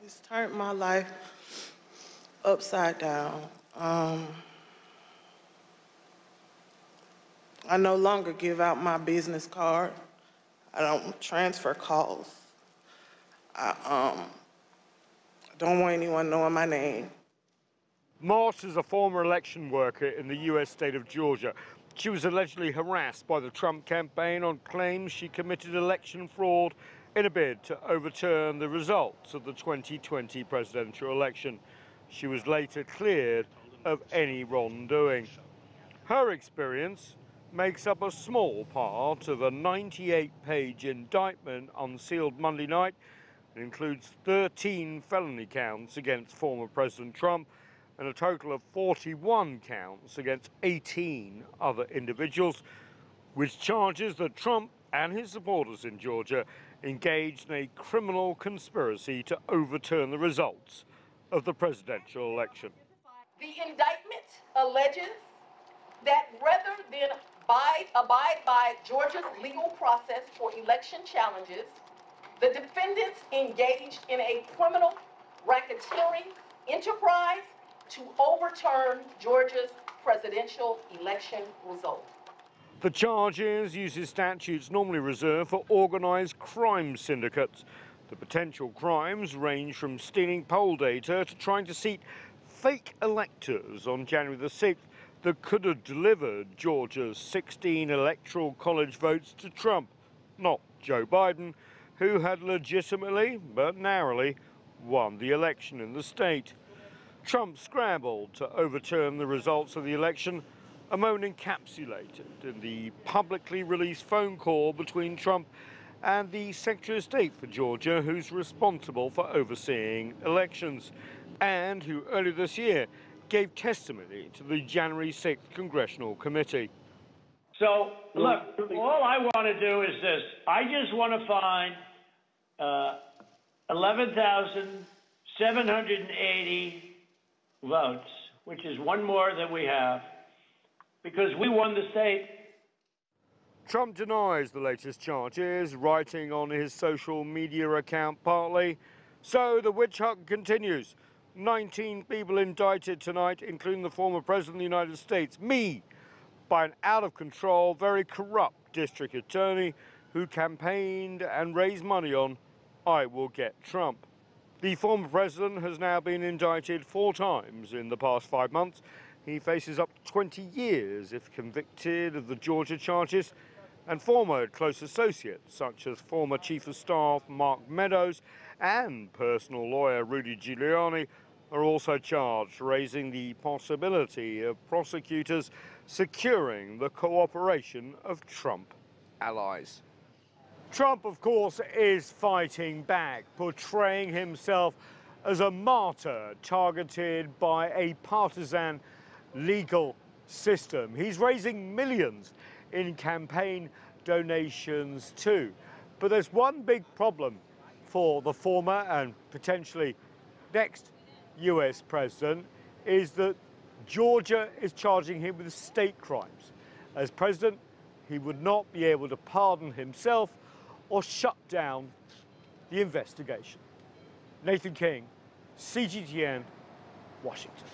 It's turned my life upside down. I no longer give out my business card. I don't transfer calls. I don't want anyone knowing my name. Moss is a former election worker in the U.S. state of Georgia. She was allegedly harassed by the Trump campaign on claims she committed election fraud in a bid to overturn the results of the 2020 presidential election. She was later cleared of any wrongdoing. Her experience makes up a small part of a 98-page indictment unsealed Monday night. It includes 13 felony counts against former President Trump and a total of 41 counts against 18 other individuals, which charges that Trump and his supporters in Georgia engaged in a criminal conspiracy to overturn the results of the presidential election. The indictment alleges that rather than abide by Georgia's legal process for election challenges, the defendants engaged in a criminal racketeering enterprise to overturn Georgia's presidential election result. The charges uses statutes normally reserved for organised crime syndicates. The potential crimes range from stealing poll data to trying to seat fake electors on January the 6th that could have delivered Georgia's 16 electoral college votes to Trump, not Joe Biden, who had legitimately but narrowly won the election in the state. Trump scrambled to overturn the results of the election, a moment encapsulated in the publicly released phone call between Trump and the Secretary of State for Georgia, who's responsible for overseeing elections, and who earlier this year gave testimony to the January 6th Congressional Committee. So, look, all I want to do is this. I just want to find 11,780 votes, which is one more than we have, because we won the state. Trump denies the latest charges, writing on his social media account partly. So the witch hunt continues. 19 people indicted tonight, including the former president of the United States, me, by an out-of-control, very corrupt district attorney who campaigned and raised money on "I will get Trump." The former president has now been indicted 4 times in the past 5 months. He faces up to 20 years if convicted of the Georgia charges, and former close associates such as former Chief of Staff Mark Meadows and personal lawyer Rudy Giuliani are also charged, raising the possibility of prosecutors securing the cooperation of Trump allies. Trump, of course, is fighting back, portraying himself as a martyr targeted by a partisan legal system. He's raising millions in campaign donations too. But there's one big problem for the former and potentially next US president, is that Georgia is charging him with state crimes. As president, he would not be able to pardon himself or shut down the investigation. Nathan King, CGTN, Washington.